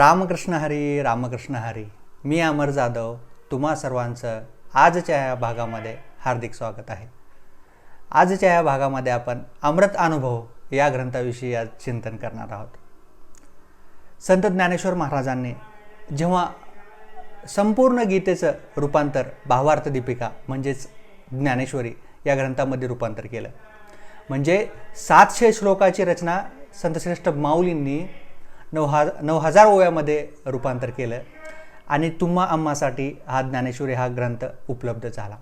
रामकृष्ण हरी रामकृष्ण हरी. मी अमर जाधव तुम्हा सर्वांचं आजच्या या भागामध्ये हार्दिक स्वागत आहे. आजच्या या भागामध्ये आपण अमृत अनुभव या ग्रंथाविषयी आज चिंतन करणार आहोत. संत ज्ञानेश्वर महाराजांनी जेव्हा संपूर्ण गीतेचं रूपांतर भावार्थ दीपिका म्हणजेच ज्ञानेश्वरी या ग्रंथामध्ये रूपांतर केलं, म्हणजे 700 श्लोकाची रचना संतश्रेष्ठ माऊलींनी 9,000 ओव्यामध्ये रूपांतर केलं आणि तुम्हा आम्हासाठी हा ज्ञानेश्वरी हा ग्रंथ उपलब्ध झाला.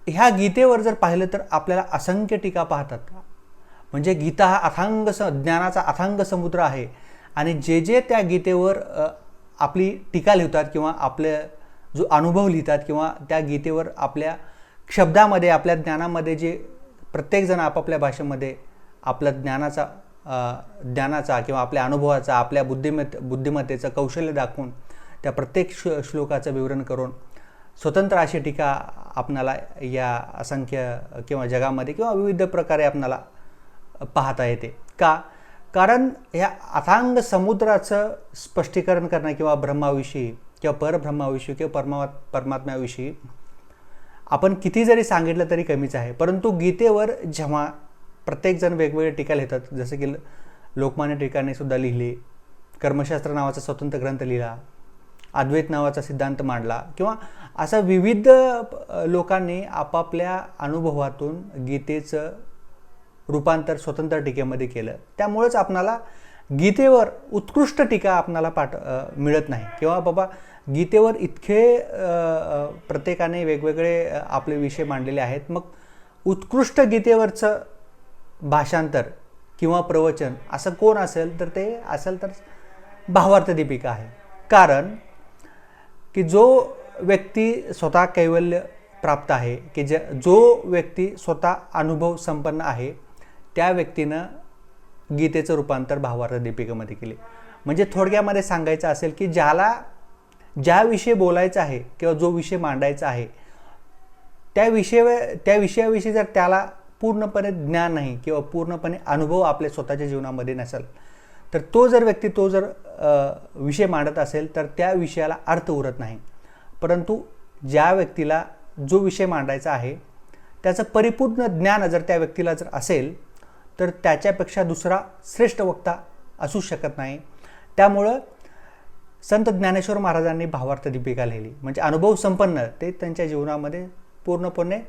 ह्या गीतेवर जर पाहिलं तर आपल्याला असंख्य टीका पाहतात. म्हणजे गीता हा ज्ञानाचा अथांग समुद्र आहे आणि जे जे त्या गीतेवर आपली टीका लिहितात किंवा आपले जो अनुभव लिहितात किंवा त्या गीतेवर आपल्या शब्दामध्ये आपल्या ज्ञानामध्ये जे प्रत्येकजण आपापल्या भाषेमध्ये आपल्या ज्ञानाचा किंवा आपल्या अनुभवाचा आपल्या बुद्धिमत्तेचं कौशल्य दाखवून त्या प्रत्येक श्लोकाचं विवरण करून स्वतंत्र अशी टीका आपणाला या असंख्य किंवा जगामध्ये किंवा विविध प्रकारे आपणाला पाहता येते. कारण या अथांग समुद्राचं स्पष्टीकरण करणं किंवा ब्रह्माविषयी किंवा परब्रह्माविषयी किंवा परमात्म्याविषयी आपण किती जरी सांगितलं तरी कमीच आहे. परंतु गीतेवर जेव्हा प्रत्येकजण वेगवेगळे टीका लिहितात, जसं की लोकमान्य टिळकांनी सुद्धा लिहिली, कर्मशास्त्र नावाचा स्वतंत्र ग्रंथ लिहिला, अद्वैत नावाचा सिद्धांत मांडला किंवा असा विविध लोकांनी आपापल्या अनुभवातून गीतेचं रूपांतर स्वतंत्र टीकेमध्ये केलं. त्यामुळेच आपणाला गीतेवर उत्कृष्ट टीका आपणाला मिळत नाही किंवा बाबा गीतेवर इतके प्रत्येकाने वेगवेगळे आपले विषय मांडलेले आहेत. मग उत्कृष्ट गीतेवरचं भाषांतर किंवा प्रवचन असं कोण असेल तर ते असेल तर भावार्थ दीपिका आहे. कारण की जो व्यक्ती स्वतः कैवल्य प्राप्त आहे की जो व्यक्ती स्वतः अनुभव संपन्न आहे त्या व्यक्तीनं गीतेचं रूपांतर भावार्थ दीपिकेमध्ये केले. म्हणजे थोडक्यामध्ये सांगायचं असेल की ज्या विषयी बोलायचं आहे किंवा जो विषय मांडायचा आहे त्या विषयाविषयी जर त्याला पूर्णपणे ज्ञान नाही किंवा पूर्णपणे अनुभव आपल्या स्वतःच्या जीवनामध्ये नसेल तर तो जर विषय मांडत असेल तर त्या विषयाला अर्थ उरत नाही. परंतु ज्या व्यक्तीला जो विषय मांडायचा आहे त्याचं परिपूर्ण ज्ञान जर त्या व्यक्तीला जर असेल तर त्याच्यापेक्षा दुसरा श्रेष्ठ वक्ता असू शकत नाही. त्यामुळं संत ज्ञानेश्वर महाराजांनी भावार्थ दीपिका लिहिली. म्हणजे अनुभव संपन्न ते त्यांच्या जीवनामध्ये पूर्णपणे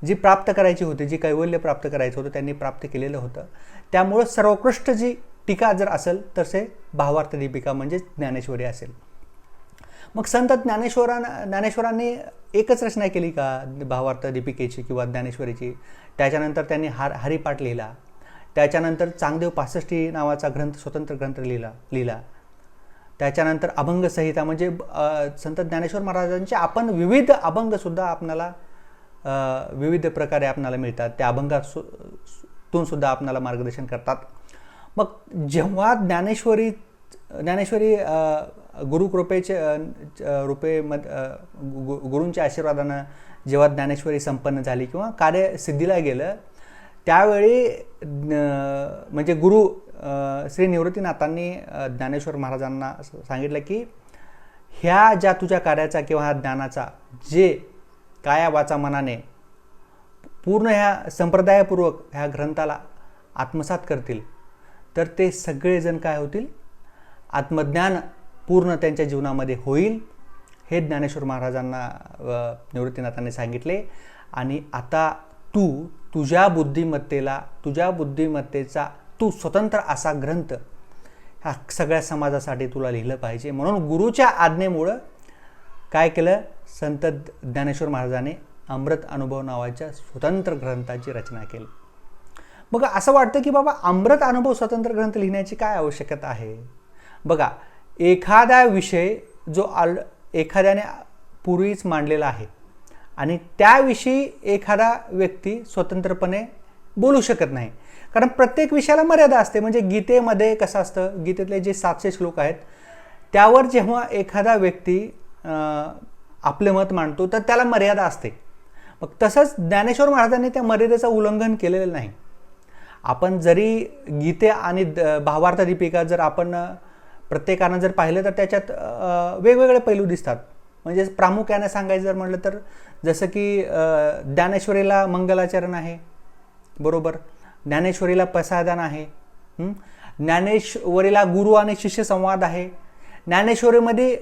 जी प्राप्त करायची होती, जी कैवल्य प्राप्त करायचं होतं त्यांनी प्राप्त केलेलं होतं. त्यामुळं सर्वोत्कृष्ट जी टीका जर असेल तर ते भावार्थ दीपिका म्हणजे ज्ञानेश्वरी असेल. मग संत ज्ञानेश्वरांनी एकच रचना केली का भावार्थ दीपिकेची किंवा ज्ञानेश्वरीची? त्याच्यानंतर त्यांनी हरिपाठ लिहिला, त्याच्यानंतर चांगदेव 65 नावाचा स्वतंत्र ग्रंथ लिहिला, त्याच्यानंतर अभंग संहिता म्हणजे संत ज्ञानेश्वर महाराजांचे आपण विविध अभंगसुद्धा आपणाला विविध प्रकारे आपणाला मिळतात. त्या अभंगातून सुद्धा आपणाला मार्गदर्शन करतात. मग जेव्हा ज्ञानेश्वरी गुरूंच्या आशीर्वादानं जेव्हा ज्ञानेश्वरी संपन्न झाली किंवा कार्य सिद्धीला गेलं त्यावेळी म्हणजे गुरु श्री निवृत्तीनाथांनी ज्ञानेश्वर महाराजांना सांगितलं की ह्या ज्या तुझ्या कार्याचा किंवा ह्या ज्ञानाचा जे काया वाचा मनाने पूर्ण ह्या संप्रदायपूर्वक ह्या ग्रंथाला आत्मसात करतील तर ते सगळेजण काय होतील, आत्मज्ञान पूर्ण त्यांच्या जीवनामध्ये होईल. हे ज्ञानेश्वर महाराजांना निवृत्तीनाथांनी सांगितले. आणि आता तुझ्या बुद्धिमत्तेचा तू स्वतंत्र असा ग्रंथ ह्या सगळ्या समाजासाठी तुला लिहिलं पाहिजे. म्हणून गुरुच्या आज्ञेमुळं काय केलं, संत ज्ञानेश्वर महाराजांनी अमृत अनुभव नावाच्या स्वतंत्र ग्रंथाची रचना केली. बघा असं वाटतं की बाबा अमृत अनुभव स्वतंत्र ग्रंथ लिहिण्याची काय आवश्यकता आहे? बघा एखादा विषय जो एखाद्याने पूर्वीच मांडलेला आहे आणि त्याविषयी एखादा व्यक्ती स्वतंत्रपणे बोलू शकत नाही. कारण प्रत्येक विषयाला मर्यादा असते. म्हणजे गीतेमध्ये कसं असतं, गीतेतले जे 700 श्लोक आहेत त्यावर जेव्हा एखादा व्यक्ती आपले मत मांडतो तर त्याला मर्यादा असते. मग तसंच ज्ञानेश्वर महाराजांनी त्या मर्यादेचं उल्लंघन केलेलं नाही. आपण जरी गीते आणि भावार्थ दीपिका जर आपण प्रत्येकानं जर पाहिलं तर त्याच्यात वेगवेगळे पैलू दिसतात. म्हणजे प्रामुख्याने सांगायचं जर म्हटलं तर जसं की ज्ञानेश्वरीला मंगलाचरण आहे, बरोबर, ज्ञानेश्वरीला प्रसादान आहे, ज्ञानेश्वरीला गुरु आणि शिष्य संवाद आहे, ज्ञानेश्वरीमध्ये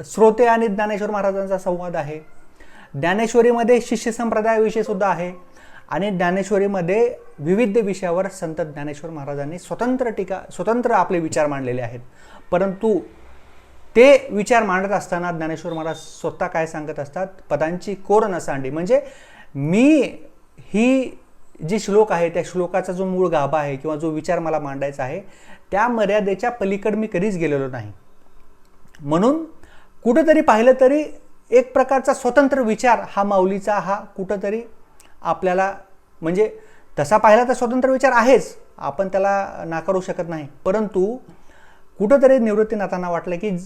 श्रोते आणि ज्ञानेश्वर महाराजांचा संवाद आहे, ज्ञानेश्वरीमध्ये शिष्य संप्रदायाविषयी सुद्धा आहे, आणि ज्ञानेश्वरीमध्ये विविध विषयावर संत ज्ञानेश्वर महाराजांनी स्वतंत्र आपले विचार मांडलेले आहेत. परंतु ते विचार मांडत असताना ज्ञानेश्वर महाराज स्वतः काय सांगत असतात, पदांची कोर नसांडी. म्हणजे मी ही जी श्लोक आहे त्या श्लोकाचा जो मूळ गाभा आहे किंवा जो विचार मला मांडायचा आहे त्या मर्यादेच्या पलीकडे मी कधीच गेलेलो नाही. म्हणून कुठंतरी पाहिलं तरी एक प्रकारचा स्वतंत्र विचार हा माऊलीचा हा कुठंतरी आपल्याला, म्हणजे तसा पाहिला तर स्वतंत्र विचार आहेच, आपण त्याला नाकारू शकत नाही. परंतु कुठंतरी निवृत्तीनाथांना वाटलं की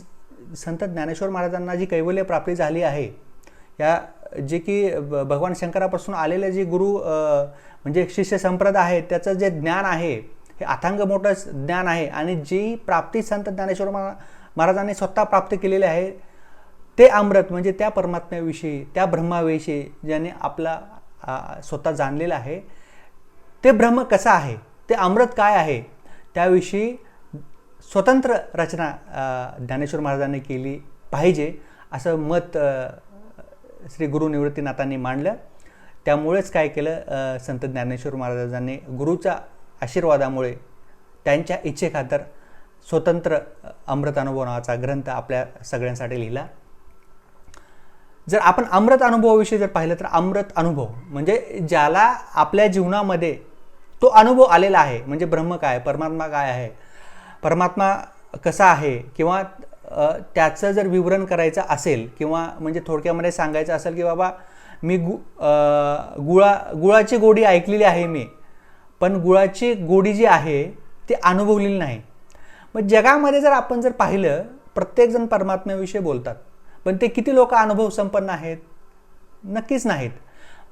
संत ज्ञानेश्वर महाराजांना जी कैवल्य प्राप्ती झाली आहे, या जे की भगवान शंकरापासून आलेले जे गुरु म्हणजे शिष्य संप्रदाय आहे त्याचं जे ज्ञान आहे हे अथांग मोठं ज्ञान आहे, आणि जी प्राप्ती संत ज्ञानेश्वर महाराजांनी स्वतः प्राप्त केलेले आहे ते अमृत, म्हणजे त्या परमात्म्याविषयी, त्या ब्रह्माविषयी ज्याने आपला स्वतः जाणलेलं आहे, ते ब्रह्म कसं आहे, ते अमृत काय आहे, त्याविषयी स्वतंत्र रचना ज्ञानेश्वर महाराजांनी केली पाहिजे असं मत श्री गुरु निवृत्तीनाथांनी मांडलं. त्यामुळेच काय केलं, संत ज्ञानेश्वर महाराजांनी गुरुच्या आशीर्वादामुळे त्यांच्या इच्छेखातर स्वतंत्र अमृत अनुभव नावाचा ग्रंथ आपल्या सगळ्यांसाठी लिहिला. जर आपण अमृत अनुभवाविषयी जर पाहिलं तर अमृत अनुभव म्हणजे ज्याला आपल्या जीवनामध्ये तो अनुभव आलेला आहे, म्हणजे ब्रह्म काय, परमात्मा काय आहे, परमात्मा कसा आहे, किंवा त्याचं जर विवरण करायचं असेल किंवा म्हणजे थोडक्यामध्ये सांगायचं असेल की बाबा मी गुळाची गोडी ऐकलेली आहे मी, पण गुळाची गोडी जी आहे ती अनुभवलेली नाही. मग जगामध्ये जर आपण जर पाहिलं प्रत्येकजण परमात्म्याविषयी बोलतात, पण ते किती लोक अनुभव संपन्न आहेत? नक्कीच नाहीत.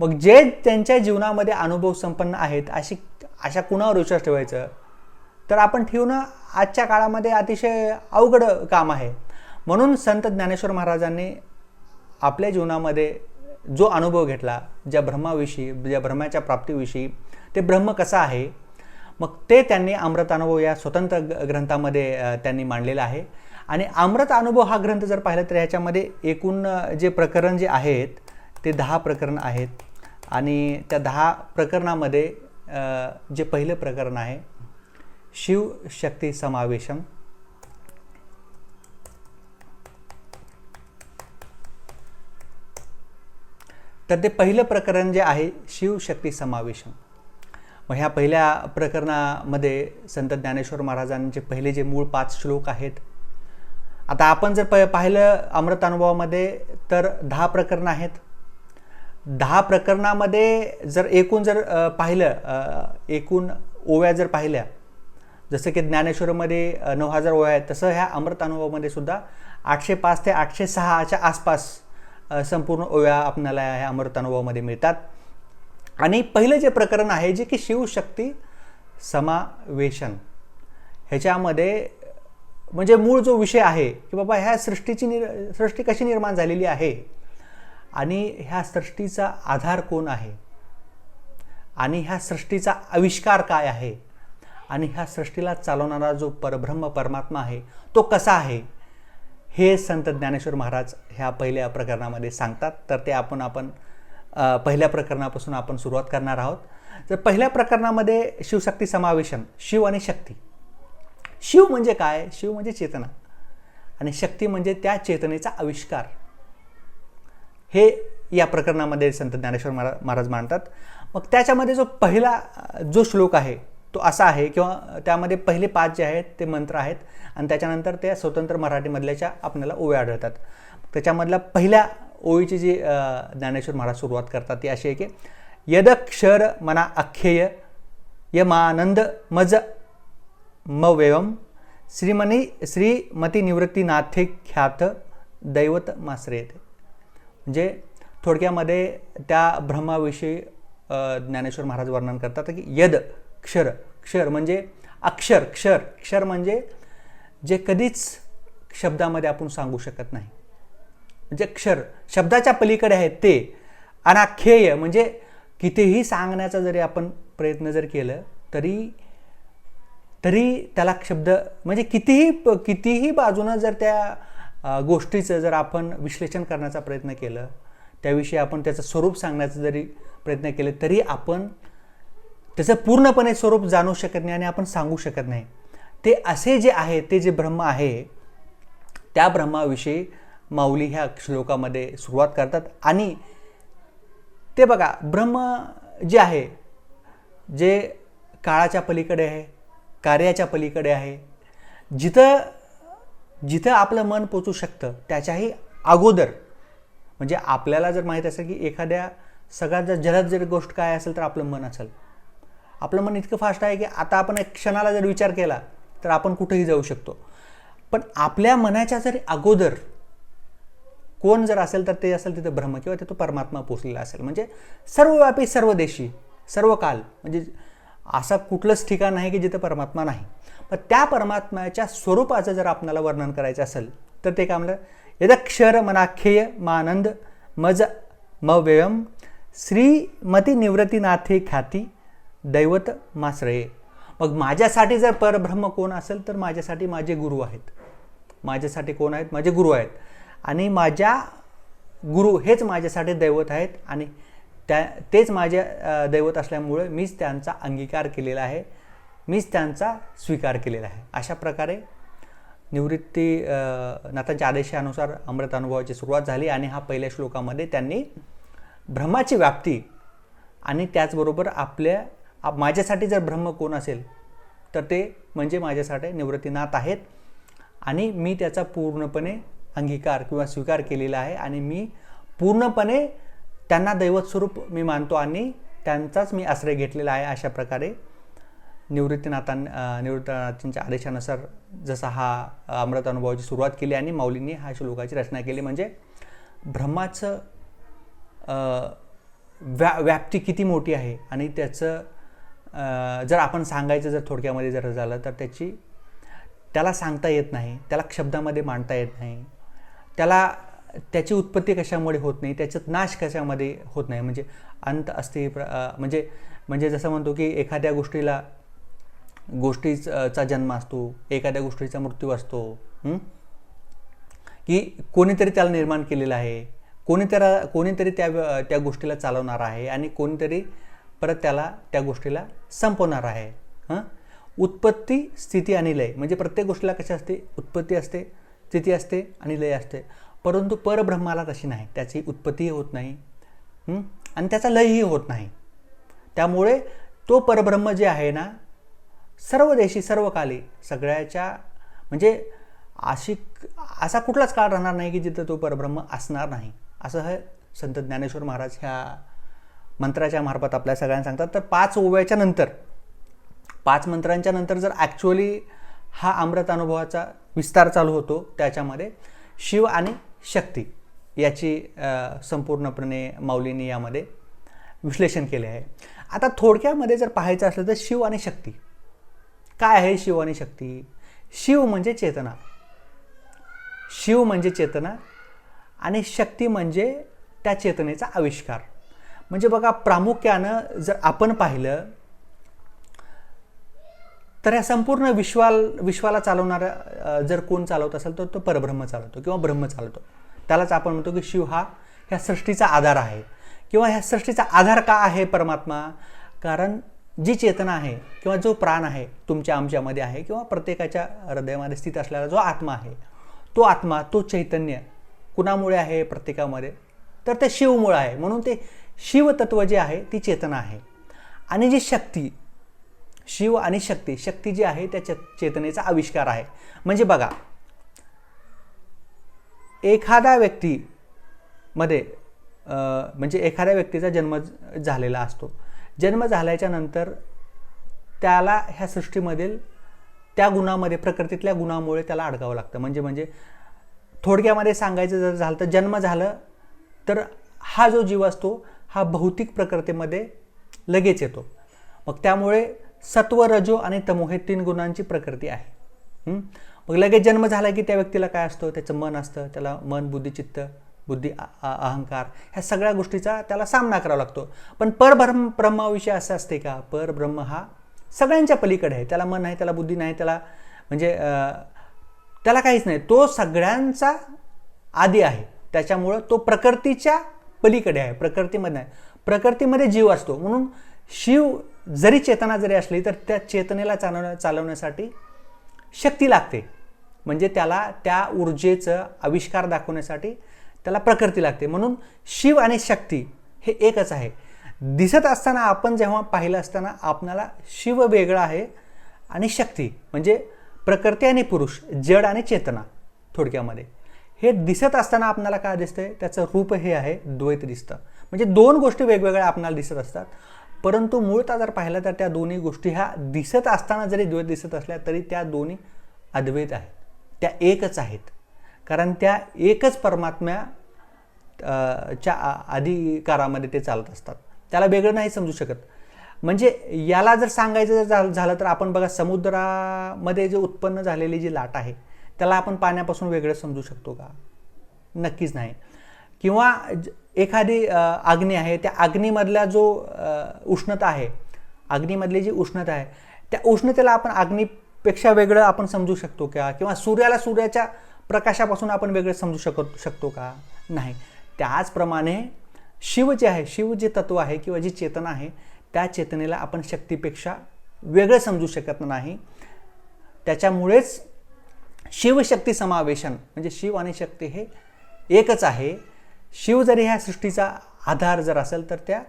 मग जे त्यांच्या जीवनामध्ये अनुभव संपन्न आहेत अशा कुणावर विश्वास ठेवायचं, तर आपण ठेवणं आजच्या काळामध्ये अतिशय अवघड काम आहे. म्हणून संत ज्ञानेश्वर महाराजांनी आपल्या जीवनामध्ये जो अनुभव घेतला, ज्या ब्रह्माविषयी, ज्या ब्रह्माच्या प्राप्तीविषयी, ते ब्रह्म कसं आहे, मग ते त्यांनी अमृत अनुभव या स्वतंत्र ग्रंथामध्ये त्यांनी मांडलेला आहे. आणि अमृत अनुभव हा ग्रंथ जर पाहिला तर ह्याच्यामध्ये एकूण जे प्रकरण जे आहेत ते 10 प्रकरण आहेत. आणि त्या 10 प्रकरणामध्ये जे पहिलं प्रकरण आहे शिव शक्ती समावेशम, तर ते पहिलं प्रकरण जे आहे शिव शक्ती समावेशम. मग ह्या पहिल्या प्रकरणामध्ये संत ज्ञानेश्वर महाराजांचे पहिले जे मूळ 5 श्लोक आहेत. आता आपण जर पाहिलं अमृत अनुभवामध्ये तर 10 प्रकरणं आहेत. 10 प्रकरणामध्ये जर एकूण पाहिलं, एकूण ओव्या जर पाहिल्या, जसं की ज्ञानेश्वरमध्ये 9000 ओव्या आहेत, तसं ह्या अमृत अनुभवामध्ये सुद्धा 805 ते 806च्या आसपास संपूर्ण ओव्या आपल्याला ह्या अमृत अनुभवामध्ये मिळतात. आणि पहिलं जे प्रकरण आहे जे की शिवशक्ती समावेशन, ह्याच्यामध्ये म्हणजे मूळ जो विषय आहे की बाबा ह्या सृष्टी कशी निर्माण झालेली आहे, आणि ह्या सृष्टीचा आधार कोण आहे, आणि ह्या सृष्टीचा आविष्कार काय आहे, आणि ह्या सृष्टीला चालवणारा जो परब्रह्म परमात्मा आहे तो कसा आहे, हे संत ज्ञानेश्वर महाराज ह्या पहिल्या प्रकरणामध्ये सांगतात. तर ते आपण पहिल्या प्रकरणापासून आपण सुरुवात करणार आहोत. तर पहिल्या प्रकरणामध्ये शिवशक्ती समावेशन, शिव आणि शक्ती. शिव म्हणजे काय? शिव म्हणजे चेतना, आणि शक्ती म्हणजे त्या चेतनेचा आविष्कार. हे या प्रकरणामध्ये संत ज्ञानेश्वर महाराज मांडतात. मग त्याच्यामध्ये जो पहिला जो श्लोक आहे तो असा आहे, किंवा त्यामध्ये पहिले 5 जे आहेत ते मंत्र आहेत, आणि त्याच्यानंतर ते स्वतंत्र मराठीमधल्याच्या आपल्याला ओव्या आढळतात. त्याच्यामधल्या पहिल्या ओळीची जी ज्ञानेश्वर महाराज सुरुवात करतात ती अशी आहे की यदक्षर मना अख्येय यमानंद मज मवेवम श्रीमती निवृत्तीनाथे ख्यात दैवत माश्रयते. म्हणजे थोडक्यामध्ये त्या ब्रह्माविषयी ज्ञानेश्वर महाराज वर्णन करतात की यद क्षर, क्षर म्हणजे अक्षर, क्षर म्हणजे जे कधीच शब्दामध्ये आपण सांगू शकत नाही. म्हणजे अक्षर शब्दाच्या पलीकडे आहेत ते. अनाख्येय म्हणजे कितीही सांगण्याचा जरी आपण प्रयत्न जर केलं तरी त्याला शब्द म्हणजे कितीही बाजूनं जर त्या गोष्टीचं जर आपण विश्लेषण करण्याचा प्रयत्न केलं, त्याविषयी आपण त्याचं स्वरूप सांगण्याचा जरी प्रयत्न केले तरी आपण त्याचं पूर्णपणे स्वरूप जाणू शकत नाही आणि आपण सांगू शकत नाही. ते असे जे आहे ते जे ब्रह्म आहे त्या ब्रह्माविषयी माऊली ह्या श्लोकामध्ये सुरुवात करतात. आणि ते बघा, ब्रह्म जे आहे जे काळाच्या पलीकडे आहे, कार्याच्या पलीकडे आहे, जिथं आपलं मन पोचू शकतं त्याच्याही अगोदर. म्हणजे आपल्याला जर माहीत असेल की एखाद्या सगळ्यात जर जलद जर गोष्ट काय असेल तर आपलं मन असेल. आपलं मन इतकं फास्ट आहे की आता आपण एक क्षणाला जर विचार केला तर आपण कुठेही जाऊ शकतो. पण आपल्या मनाच्या जरी अगोदर कोण जर असेल तर ते असेल तिथं ब्रह्म किंवा तिथं परमात्मा पोचलेला असेल. म्हणजे सर्वव्यापी, सर्वदेशी, सर्व काल. म्हणजे असं कुठलंच ठिकाण नाही की जिथं परमात्मा नाही. पण त्या परमात्म्याच्या स्वरूपाचं जर आपल्याला वर्णन करायचं असेल तर ते काय म्हणलं, यदक्षर मनाख्येय मानंद मज मव्ययम श्रीमती निवृत्तीनाथे ख्याती दैवत माश्रये. मग माझ्यासाठी जर परब्रह्म कोण असेल तर माझ्यासाठी माझे गुरु आहेत. माझ्यासाठी कोण आहेत? माझे गुरु आहेत. आणि माझ्या गुरु हेच माझ्यासाठी दैवत आहेत आणि तेच माझे दैवत असल्यामुळे मीच त्यांचा अंगीकार केलेला आहे, मीच त्यांचा स्वीकार केलेला आहे. अशा प्रकारे निवृत्तीनाथांच्या आदेशानुसार अमृत अनुभवाची सुरुवात झाली. आणि हा पहिल्या श्लोकामध्ये त्यांनी ब्रह्माची व्याप्ती आणि त्याचबरोबर माझ्यासाठी जर ब्रह्म कोण असेल तर ते म्हणजे माझ्यासाठी निवृत्तीनाथ आहेत आणि मी त्याचा पूर्णपणे अंगीकार किंवा स्वीकार केलेला आहे आणि मी पूर्णपणे त्यांना दैवत स्वरूप मी मानतो आणि त्यांचाच मी आश्रय घेतलेला आहे. अशा प्रकारे निवृत्तीनाथांच्या आदेशानुसार जसा हा अमृत अनुभवाची सुरुवात केली आणि माऊलींनी हा श्लोकाची रचना केली. म्हणजे ब्रह्माचं व्याप्ती किती मोठी आहे आणि त्याचं जर आपण सांगायचं जर थोडक्यामध्ये जर झालं तर त्याला सांगता येत नाही, त्याला शब्दामध्ये मांडता येत नाही, त्याची उत्पत्ती कशामुळे होत नाही, त्याच्यात नाश कशामध्ये होत नाही. म्हणजे अंत असते म्हणजे जसं म्हणतो की एखाद्या गोष्टीचा जन्म असतो, एखाद्या गोष्टीचा मृत्यू असतो, की कोणीतरी त्याला निर्माण केलेलं आहे, कोणीतरी त्या गोष्टीला चालवणार आहे आणि कोणीतरी परत त्या गोष्टीला संपवणार आहे. उत्पत्ती, स्थिती आणि लय. म्हणजे प्रत्येक गोष्टीला कशी असते, उत्पत्ती असते, स्थिती असते आणि लय असते. परंतु परब्रह्माला तशी नाही. त्याची उत्पत्तीही होत नाही आणि त्याचा लयही होत नाही. त्यामुळे तो परब्रह्म जे आहे ना, सर्व देशी, सर्व काली, सगळ्याच्या म्हणजे असा कुठलाच काळ राहणार नाही की जिथं तो परब्रह्म असणार नाही. असं हे संत ज्ञानेश्वर महाराज ह्या मंत्राच्या मार्फत आपल्या सगळ्यांना सांगतात. तर 5 ओव्याच्या नंतर, 5 मंत्रांच्या नंतर जर ॲक्च्युअली हा अमृत अनुभवाचा विस्तार चालू होतो, त्याच्यामध्ये शिव आणि शक्ती याची संपूर्णपणे माऊलींनी यामध्ये विश्लेषण केले आहे. आता थोडक्यामध्ये जर पाहायचं असलं तर शिव आणि शक्ती काय आहे? शिव आणि शक्ती, शिव म्हणजे चेतना, शिव म्हणजे चेतना आणि शक्ती म्हणजे त्या चेतनेचा आविष्कार. म्हणजे बघा, प्रामुख्यानं जर आपण पाहिलं तर या संपूर्ण विश्वाला चालवणारा जर कोण चालवत असेल तर तो परब्रह्म चालवतो किंवा ब्रह्म चालवतो. त्यालाच आपण म्हणतो की शिव हा ह्या सृष्टीचा आधार आहे. किंवा ह्या सृष्टीचा आधार का आहे परमात्मा? कारण जी चेतना आहे किंवा जो प्राण आहे तुमच्या आमच्यामध्ये आहे किंवा प्रत्येकाच्या हृदयामध्ये स्थित असलेला जो आत्मा आहे, तो आत्मा, तो चैतन्य कुणामुळे आहे प्रत्येकामध्ये? तर ते शिवमुळे आहे. म्हणून ते शिवतत्व जे आहे ती चेतना आहे. आणि जी शक्ती, शिव आणि शक्ती, शक्ती जी आहे त्या चेतनेचा आविष्कार आहे. म्हणजे बघा, एखाद्या व्यक्तीमध्ये म्हणजे एखाद्या व्यक्तीचा जन्म झालेला असतो. जन्म झाल्याच्या नंतर त्याला ह्या सृष्टीमधील त्या गुणामध्ये, प्रकृतीतल्या गुणामुळे त्याला अडकावं लागतं. म्हणजे थोडक्यामध्ये सांगायचं जर झालं तर जन्म झालं तर हा जो जीव असतो हा भौतिक प्रकृतीमध्ये लगेच येतो. मग त्यामुळे सत्व, रजो आणि तमो हे 3 गुणांची प्रकृती आहे. मग लगेच जन्म झाला की त्या व्यक्तीला काय असतं, त्याचं मन असतं, त्याला मन, बुद्धी, चित्त, बुद्धी, अहंकार ह्या सगळ्या गोष्टीचा त्याला सामना करावा लागतो. पण परब्रह्माविषयी असं असते का? परब्रह्म हा सगळ्यांच्या पलीकडे आहे. त्याला मन नाही, त्याला बुद्धी नाही, त्याला म्हणजे त्याला काहीच नाही. तो सगळ्यांचा आदी आहे. त्याच्यामुळं तो प्रकृतीच्या पलीकडे आहे, प्रकृतीमध्ये नाही. प्रकृतीमध्ये जीव असतो. म्हणून शिव जरी चेतना जरी असली तर त्या चेतनेला चालवण्यासाठी शक्ती लागते. म्हणजे त्याला त्या ऊर्जेचं आविष्कार दाखवण्यासाठी त्याला प्रकृती लागते. म्हणून शिव आणि शक्ती हे एकच आहे. दिसत असताना आपण जेव्हा पाहिलं असताना आपल्याला शिव वेगळा आहे आणि शक्ती म्हणजे प्रकृती आणि पुरुष, जड आणि चेतना, थोडक्यामध्ये हे दिसत असताना आपल्याला काय दिसतंय, त्याचं रूप हे आहे, द्वैत दिसतं. म्हणजे दोन गोष्टी वेगवेगळ्या आपल्याला दिसत असतात. परंतु मूळतः जर पाहिलं तर त्या दोन्ही गोष्टी ह्या दिसत असताना जरी द्वैत दिसत असल्या तरी त्या दोन्ही अद्वैत आहेत. त्या एकच आहेत. कारण त्या एकच परमात्म्या च्या अधिकारामध्ये ते चालत असतात. त्याला वेगळं नाही समजू शकत. म्हणजे याला जर सांगायचं झालं तर आपण बघा, समुद्रामध्ये जे उत्पन्न झालेली जी लाट आहे त्याला आपण पाण्यापासून वेगळं समजू शकतो का? नक्कीच नाही. किंवा एखादी अग्नी आहे, त्या अग्नीमधला जो उष्णता आहे, अग्नीमधली जी उष्णता आहे त्या उष्णतेला आपण अग्नीपेक्षा वेगळं आपण समजू शकतो का? किंवा सूर्याला सूर्याच्या प्रकाशापासून आपण वेगळं समजू शकतो का? नाही. त्याचप्रमाणे शिव जे आहे, शिव जे तत्व आहे किंवा जी चेतना आहे त्या चेतनेला आपण शक्तीपेक्षा वेगळं समजू शकत नाही. त्याच्यामुळेच शिवशक्ती समावेशन म्हणजे शिव आणि शक्ती हे एकच आहे. शिव जरी ह्या सृष्टीचा आधार जर असेल तर त्या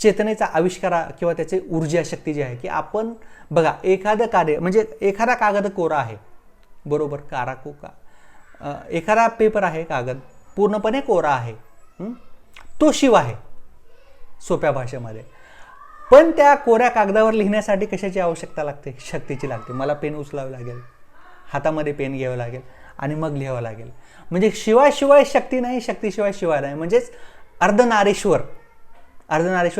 चेतनेचा आविष्कार किंवा त्याची ऊर्जा शक्ती जी आहे की आपण बघा, एखादं कार्य म्हणजे एखादा कागद कोरा आहे, बरोबर, एखादा पेपर आहे, कागद पूर्णपणे कोरा आहे, तो शिव आहे सोप्या भाषेमध्ये. पण त्या कोऱ्या कागदावर लिहिण्यासाठी कशाची आवश्यकता लागते? शक्तीची लागते. मला पेन उचलावं लागेल, हातामध्ये पेन घ्यावं लागेल आणि मग लिहावं लागेल. म्हणजे शिवाय शक्ती नाही, शक्तीशिवाय शिवाय नाही. म्हणजेच अर्धनारीश्वर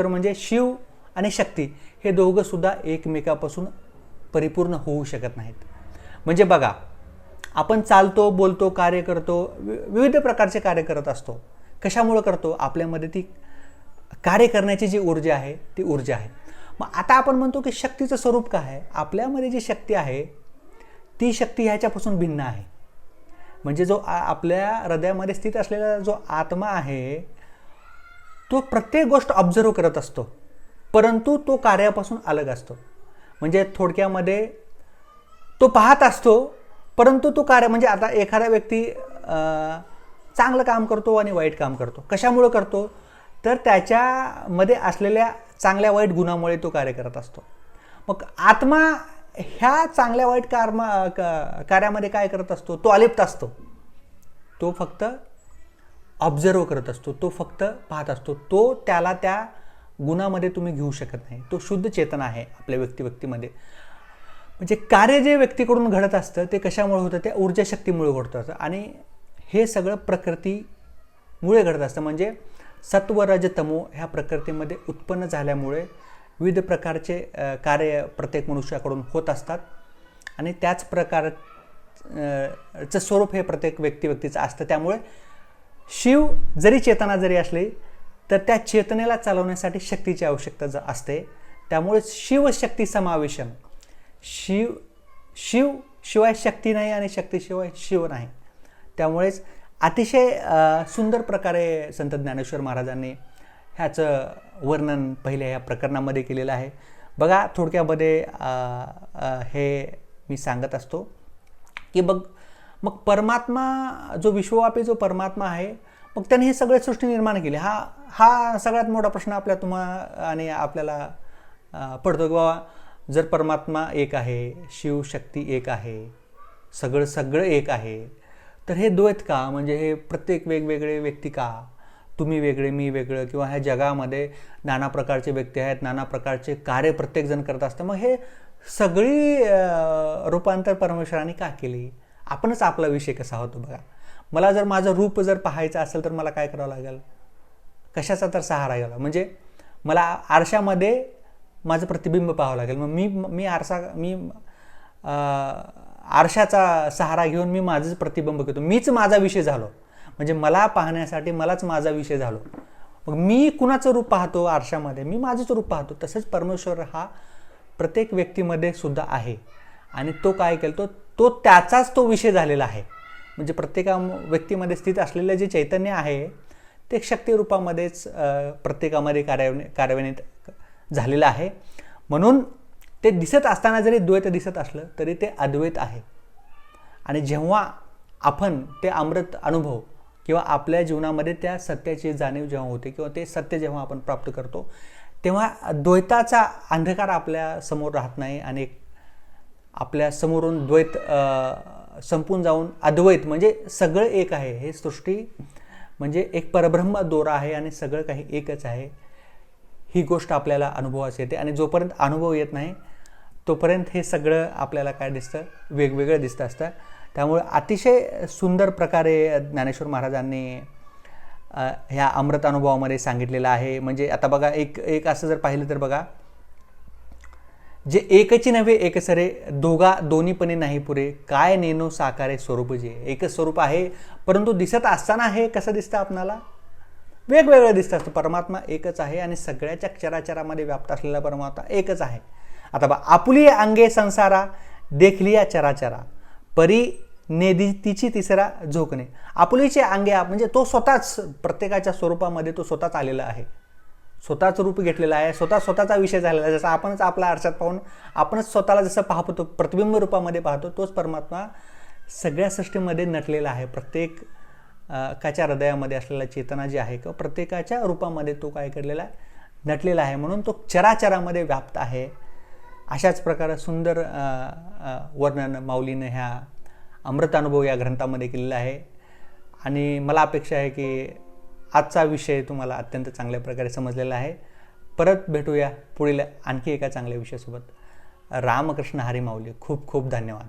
म्हणजे शिव आणि शक्ती हे दोघं सुद्धा एकमेकापासून परिपूर्ण होऊ शकत नाहीत. म्हणजे बघा, आपण चालतो, बोलतो, कार्य करतो, विविध प्रकारचे कार्य करत असतो. कशामुळे करतो? आपल्यामध्ये ती कार्य करण्याची जी ऊर्जा आहे ती ऊर्जा आहे. मग आता आपण म्हणतो की शक्तीचं स्वरूप काय आहे? आपल्यामध्ये जी शक्ती आहे ती शक्ती ह्याच्यापासून भिन्न आहे. म्हणजे जो आपल्या हृदयामध्ये स्थित असलेला जो आत्मा आहे तो प्रत्येक गोष्ट ऑब्झर्व करत असतो, परंतु तो कार्यापासून अलग असतो. म्हणजे थोडक्यामध्ये तो पाहत असतो परंतु तो कार्य म्हणजे आता एखादा व्यक्ती चांगलं काम करतो आणि वाईट काम करतो. कशामुळे करतो? तर त्याच्यामध्ये असलेल्या चांगल्या वाईट गुणामुळे तो कार्य करत असतो. मग आत्मा ह्या चांगल्या वाईट कार्यामध्ये काय करत असतो? तो अलिप्त असतो. तो फक्त ऑब्झर्व करत असतो, तो फक्त पाहत असतो. तो त्याला त्या गुणामध्ये तुम्ही घेऊ शकत नाही. तो शुद्ध चेतना आहे आपल्या व्यक्तीमध्ये. म्हणजे कार्य जे व्यक्तीकडून घडत असतं ते कशामुळे होतं? त्या ऊर्जा शक्तीमुळे घडत असतं. आणि हे सगळं प्रकृतीमुळे घडत असतं. म्हणजे सत्व, रज, तमो ह्या प्रकृतीमध्ये उत्पन्न झाल्यामुळे विविध प्रकारचे कार्य प्रत्येक मनुष्याकडून होत असतात. आणि त्याच प्रकारचं स्वरूप हे प्रत्येक व्यक्तीचं असतं. त्यामुळे शिव जरी चेतना जरी असली तर त्या चेतनेला चालवण्यासाठी शक्तीची आवश्यकता असते. त्यामुळे शिवशक्ती समावेशन, शिवाय शक्ती नाही आणि शक्तीशिवाय शिव नाही. त्यामुळेच अतिशय सुंदर प्रकारे संत ज्ञानेश्वर महाराजांनी ह्याचं वर्णन पहिल्या या प्रकरणामध्ये केलेलं आहे. बघा, थोडक्यामध्ये हे मी सांगत असतो की मग परमात्मा जो विश्वव्यापी जो परमात्मा आहे, मग त्याने हे सगळे सृष्टी निर्माण केली. हा सगळ्यात मोठा प्रश्न आणि आपल्याला पडतो की बाबा, जर परमात्मा एक आहे, शिवशक्ती एक आहे, सगळं एक आहे, तर हे द्वैत का? म्हणजे हे प्रत्येक वेगवेगळे व्यक्ती का? तुम्ही वेगळे, मी वेगळं, किंवा ह्या जगामध्ये नाना प्रकारचे व्यक्ती आहेत, नाना प्रकारचे कार्य प्रत्येकजण करत असतं. मग हे सगळी रूपांतर परमेश्वराने का केली? आपणच आपला विषय कसा होतो बघा. मला जर माझं रूप जर पाहायचं असेल तर मला काय करावं लागेल? कशाचा तर सहारा घ्यावा. म्हणजे मला आरशामध्ये माझं प्रतिबिंब पाहावं लागेल. मग मी आरशाचा सहारा घेऊन मी माझंच प्रतिबिंब घेतो, मीच माझा विषय झालो, म्हणजे मला पाहण्यासाठी मलाच माझा विषय झालो. मग मी कुणाचं रूप पाहतो आरशामध्ये? मी माझंच रूप पाहतो. तसंच परमेश्वर हा प्रत्येक व्यक्तीमध्ये सुद्धा आहे आणि तो काय केलं, तो त्याचाच तो विषय झालेला आहे. म्हणजे प्रत्येक व्यक्तीमध्ये स्थित असलेलं जे चैतन्य आहे ते शक्तिरूपामध्येच प्रत्येकामध्ये कार्यान्वित झालेलं आहे. म्हणून ते दिसत असताना जरी द्वैत दिसत असलं तरी ते अद्वैत आहे. आणि जेव्हा आपण ते अमृत अनुभव किंवा आपल्या जीवनामध्ये त्या सत्याची जाणीव जेव्हा होते किंवा ते सत्य जेव्हा आपण प्राप्त करतो तेव्हा द्वैताचा अंधकार आपल्या समोर राहत नाही आणि आपल्या समोरून द्वैत संपून जाऊन अद्वैत म्हणजे सगळं एक आहे. हे सृष्टी म्हणजे एक परब्रह्म दोरा आहे आणि सगळं काही एकच आहे, ही गोष्ट आपल्याला अनुभवास येते. आणि जोपर्यंत अनुभव येत नाही तोपर्यंत हे सगळं आपल्याला काय दिसतं, वेगवेगळं दिसतं असतं. त्यामुळे अतिशय सुंदर प्रकारे ज्ञानेश्वर महाराजांनी ह्या अमृत अनुभवामध्ये सांगितलेलं आहे. म्हणजे आता बघा, एक असं जर पाहिलं तर बघा, जे एकची नव्हे एकसरे, दोन्हीपणे नाही पुरे, काय नेनो साकारे स्वरूप जे. एकच स्वरूप आहे परंतु दिसत असताना हे कसं दिसतं आपणाला, वेगवेगळं दिसतं असतं. परमात्मा एकच आहे आणि सगळ्याच्या चराचरामध्ये व्याप्त असलेला परमात्मा एकच आहे. आता बघा, आपुली अंगे संसारा देखलिया चराचरा, परी नेदितीची तिसरा झोकणे. आपुलीचे अंगे म्हणजे तो स्वतःच प्रत्येकाच्या स्वरूपामध्ये तो स्वतःच आलेला आहे, स्वतःच रूप घेतलेला आहे, स्वतःचा विषय झालेला आहे. जसं आपणच आपला आरशात पाहून आपणच स्वतःला जसं पाहतो, प्रतिबिंब रूपामध्ये पाहतो, तोच परमात्मा सगळ्या सृष्टीमध्ये नटलेला आहे. प्रत्येकाच्या हृदयामध्ये असलेला चेतना जी आहे किंवा प्रत्येकाच्या रूपामध्ये तो काय केलेला आहे, नटलेला आहे. म्हणून तो चराचरामध्ये व्याप्त आहे. अशाच प्रकारे सुंदर वर्णन माऊलीने ह्या अमृतानुभव या ग्रंथामध्ये केलेला आहे. आणि मला अपेक्षा आहे की आजचा विषय तुम्हाला अत्यंत चांगल्या प्रकारे समजलेला आहे. परत भेटूया पुढील आणखी एका चांगल्या विषयासोबत. रामकृष्ण हरी माऊली. खूप खूप धन्यवाद.